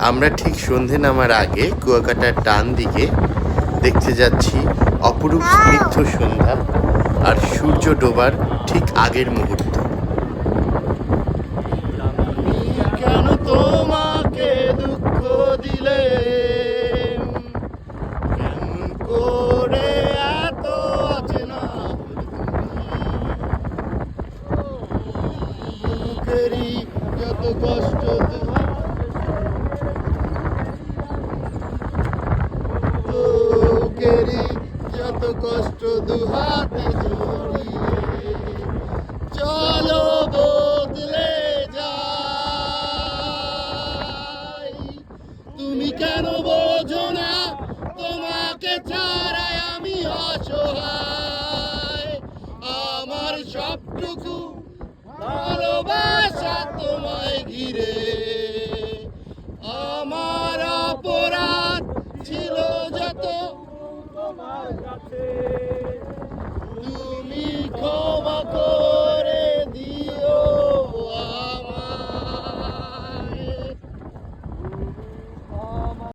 আমরা ঠিক সন্ধে নামার আগে কুয়াকাটার ডান দিকে দেখতে যাচ্ছি অপরূপ স্নিগ্ধ সন্ধ্যা আর সূর্য ডোবার ঠিক আগের মুহূর্ত। কেন তোমাকে দুঃখ দিলে, কেমন করে এত অচেনা বুকেরই যত কষ্ট, বুকেরই যত কষ্ট দুহাতে জড়িয়ে চলো বদলে যাই। তুমি কেন বোঝো না তোমাকে ছাড়াই আমি অসহায়, আমার সবটুকু ভালোবাসা তোমায় ঘিরে, আমার অপরাধ ছিল যত তোমার কাছে